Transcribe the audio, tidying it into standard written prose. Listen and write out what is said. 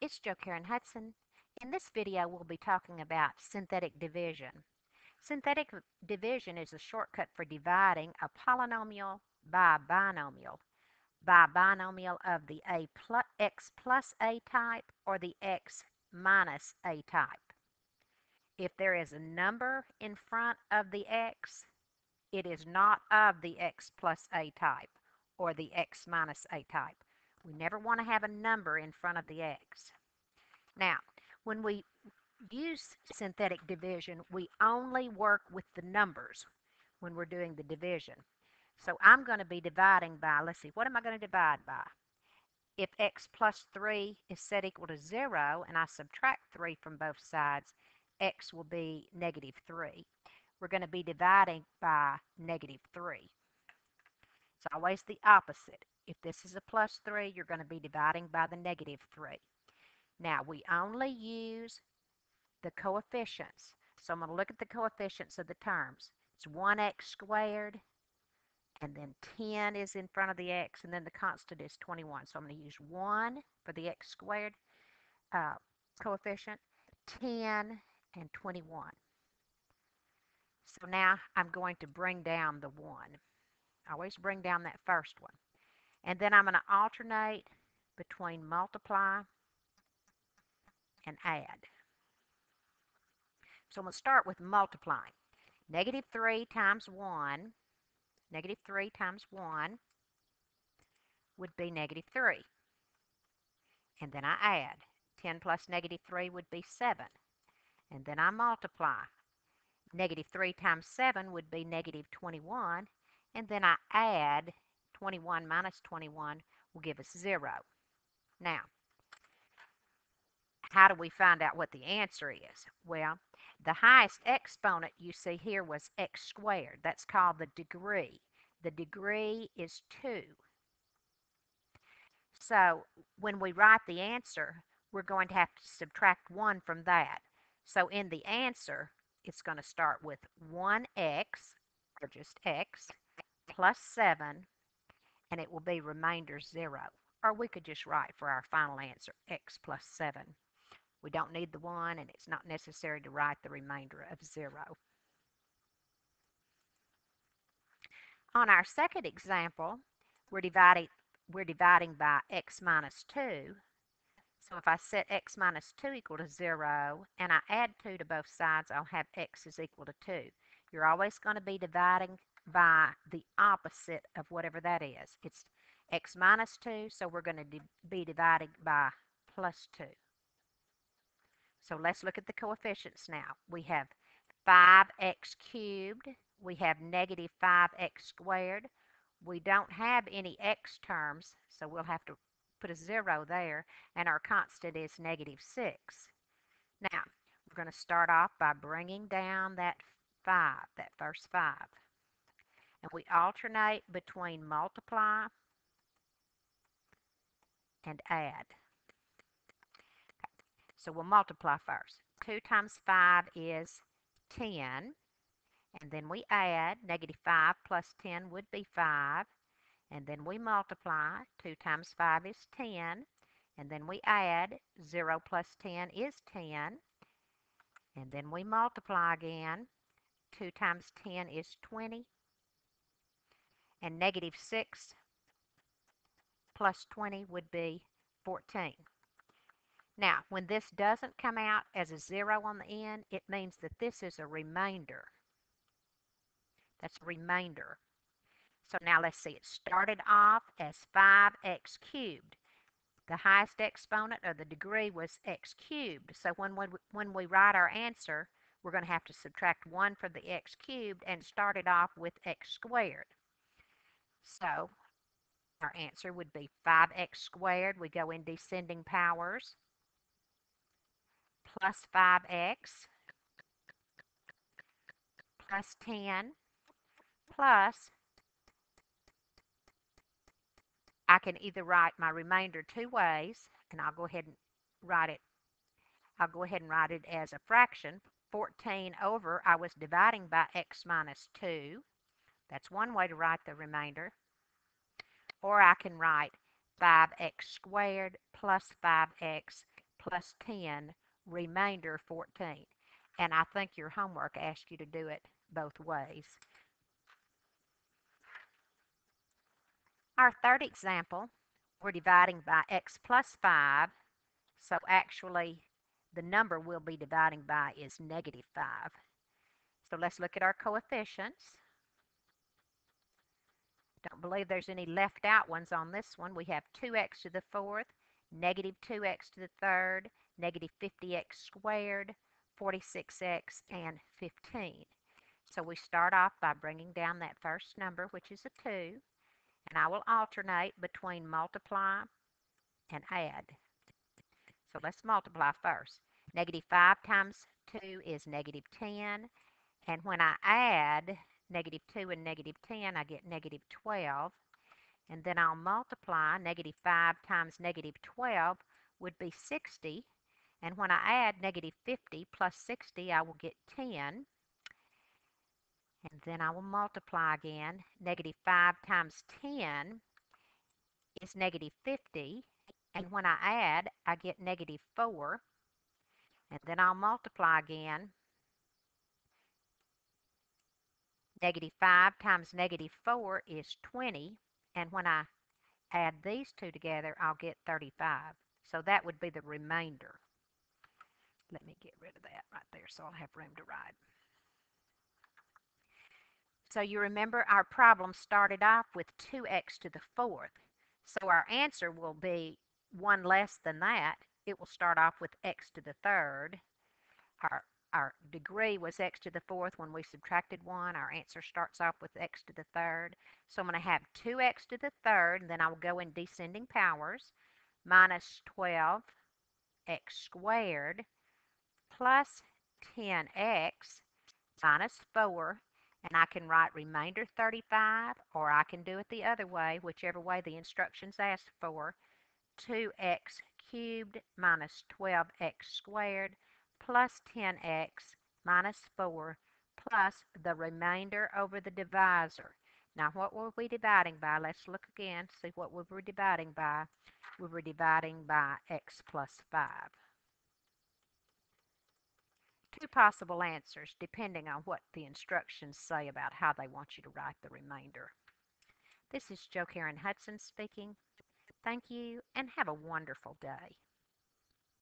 It's Jo Karen Hudson. In this video, we'll be talking about synthetic division. Synthetic division is a shortcut for dividing a polynomial by a binomial of the x plus a type or the x minus a type. If there is a number in front of the x, it is not of the x plus a type or the x minus a type. We never want to have a number in front of the x. Now, when we use synthetic division, we only work with the numbers when we're doing the division. So I'm going to be dividing by, let's see, what am I going to divide by? If x plus 3 is set equal to 0 and I subtract 3 from both sides, x will be negative 3. We're going to be dividing by negative 3. It's always the opposite. If this is a plus 3, you're going to be dividing by the negative 3. Now, we only use the coefficients. So I'm going to look at the coefficients of the terms. It's 1x squared, and then 10 is in front of the x, and then the constant is 21. So I'm going to use 1 for the x squared coefficient, 10, and 21. So now I'm going to bring down the 1. Always bring down that first one. And then I'm going to alternate between multiply and add. So I'm going to start with multiplying. Negative 3 times 1, negative 3 times 1 would be negative 3. And then I add. 10 plus negative 3 would be 7. And then I multiply. Negative 3 times 7 would be negative 21. And then I add. 21 minus 21 will give us 0. Now, how do we find out what the answer is? Well, the highest exponent you see here was x squared. That's called the degree. The degree is 2. So when we write the answer, we're going to have to subtract 1 from that. So in the answer, it's going to start with 1x, or just x, plus 7, and it will be remainder 0. Or we could just write for our final answer, x plus 7. We don't need the 1, and it's not necessary to write the remainder of 0. On our second example, we're dividing by x minus 2. So if I set x minus 2 equal to 0, and I add 2 to both sides, I'll have x is equal to 2. You're always going to be dividing by the opposite of whatever that is. It's x minus 2, so we're going to be dividing by plus 2. So let's look at the coefficients now. We have 5x cubed. We have negative 5x squared. We don't have any x terms, so we'll have to put a 0 there, and our constant is negative 6. Now, we're going to start off by bringing down that 5, that first 5. And we alternate between multiply and add. So we'll multiply first. 2 times 5 is 10. And then we add. Negative 5 plus 10 would be 5. And then we multiply. 2 times 5 is 10. And then we add. 0 plus 10 is 10. And then we multiply again. 2 times 10 is 20. And negative 6 plus 20 would be 14. Now, when this doesn't come out as a 0 on the end, it means that this is a remainder. That's a remainder. So now let's see. It started off as 5x cubed. The highest exponent of the degree was x cubed. So when we write our answer, we're going to have to subtract 1 from the x cubed and start it off with x squared. So our answer would be 5x squared. We go in descending powers. Plus 5x plus 10 plus, I can either write my remainder 2 ways, and I'll go ahead and write it. I'll go ahead and write it as a fraction. 14 over, I was dividing by x minus 2. That's one way to write the remainder. Or I can write 5x squared plus 5x plus 10, remainder 14. And I think your homework asks you to do it both ways. Our third example, we're dividing by x plus 5. So actually, the number we'll be dividing by is negative 5. So let's look at our coefficients. Don't believe there's any left out ones on this one. We have 2x to the fourth, negative 2x to the third, negative 50x squared, 46x, and 15. So we start off by bringing down that first number, which is a 2, and I will alternate between multiply and add. So let's multiply first. Negative 5 times 2 is negative 10, and when I add negative 2 and negative 10, I get negative 12. And then I'll multiply. Negative 5 times negative 12 would be 60. And when I add negative 50 plus 60, I will get 10. And then I will multiply again. Negative 5 times 10 is negative 50. And when I add, I get negative 4. And then I'll multiply again. Negative 5 times negative 4 is 20. And when I add these two together, I'll get 35. So that would be the remainder. Let me get rid of that right there so I'll have room to write. So you remember our problem started off with 2x to the fourth. So our answer will be 1 less than that. It will start off with x to the third. Our degree was x to the fourth. When we subtracted 1, our answer starts off with x to the third. So I'm going to have 2x to the third, and then I will go in descending powers, minus 12x squared plus 10x minus 4, and I can write remainder 35, or I can do it the other way, whichever way the instructions ask for, 2x cubed minus 12x squared plus 10x minus 4 plus the remainder over the divisor. Now, what were we dividing by? Let's look again, see what we were dividing by. We were dividing by x plus 5. Two possible answers depending on what the instructions say about how they want you to write the remainder. This is Jo Karen Hudson speaking. Thank you and have a wonderful day.